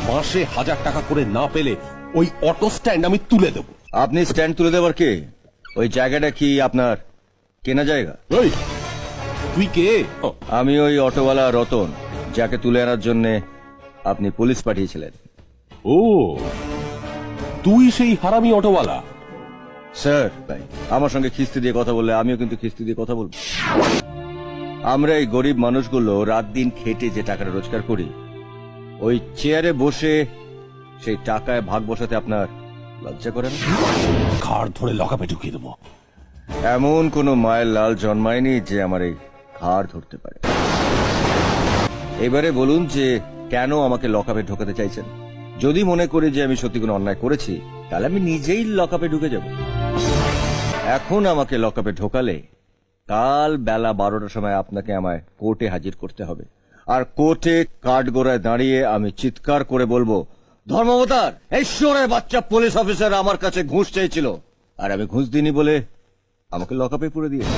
মাসে 1000 টাকা করে না পেলে ওই অটো স্ট্যান্ড আমি তুলে দেব। আপনি স্ট্যান্ড তুলে দেবার কে? ওই জায়গাটা কি আপনার কেনা জায়গা? ওই তুই কে? আমি ওই অটোওয়ালা রতন, যাকে তুলে আনার জন্য আপনি পুলিশ পাঠিয়েছিলেন। ও, তুই সেই হারামি অটোওয়ালা? স্যার, ভাই আমার সঙ্গে খিস্তি দিয়ে কথা বললে আমিও কিন্তু খিস্তি দিয়ে কথা বলবো। আমরা এই গরিব মানুষগুলো রাত দিন খেটে যে টাকাটা রোজগার করি, ওই চেয়ারে বসে সেই টাকায় ভাগ বসাতে আপনার লজ্জা করে না? ঘাড় ধরে লকাপে ঢুকিয়ে দেবো। এমন কোন মায়ের লাল জন্মায়নি যে আমার এই ঘাড় ধরতে পারে। এবারে বলুন যে কেন আমাকে লকআপে ঢোকাতে চাইছেন? যদি মনে করি যে আমি সত্যি কোনো অন্যায় করেছি, তাহলে আমি নিজেই লকআপে ঢুকে যাব। এখন আমাকে লকআপে ঢোকালে কাল বেলা 12টার সময় আপনাকে আমায় কোর্টে হাজির করতে হবে। আর কোর্টে কাঠগোড়ায় দাঁড়িয়ে আমি চিৎকার করে বলবো, ধর্মাবতার, এই শোরের বাচ্চা পুলিশ অফিসার আমার কাছে ঘুষ চেয়েছিল, আর আমি ঘুষ দিইনি বলে আমাকে লকআপে পুরে দিয়েছে।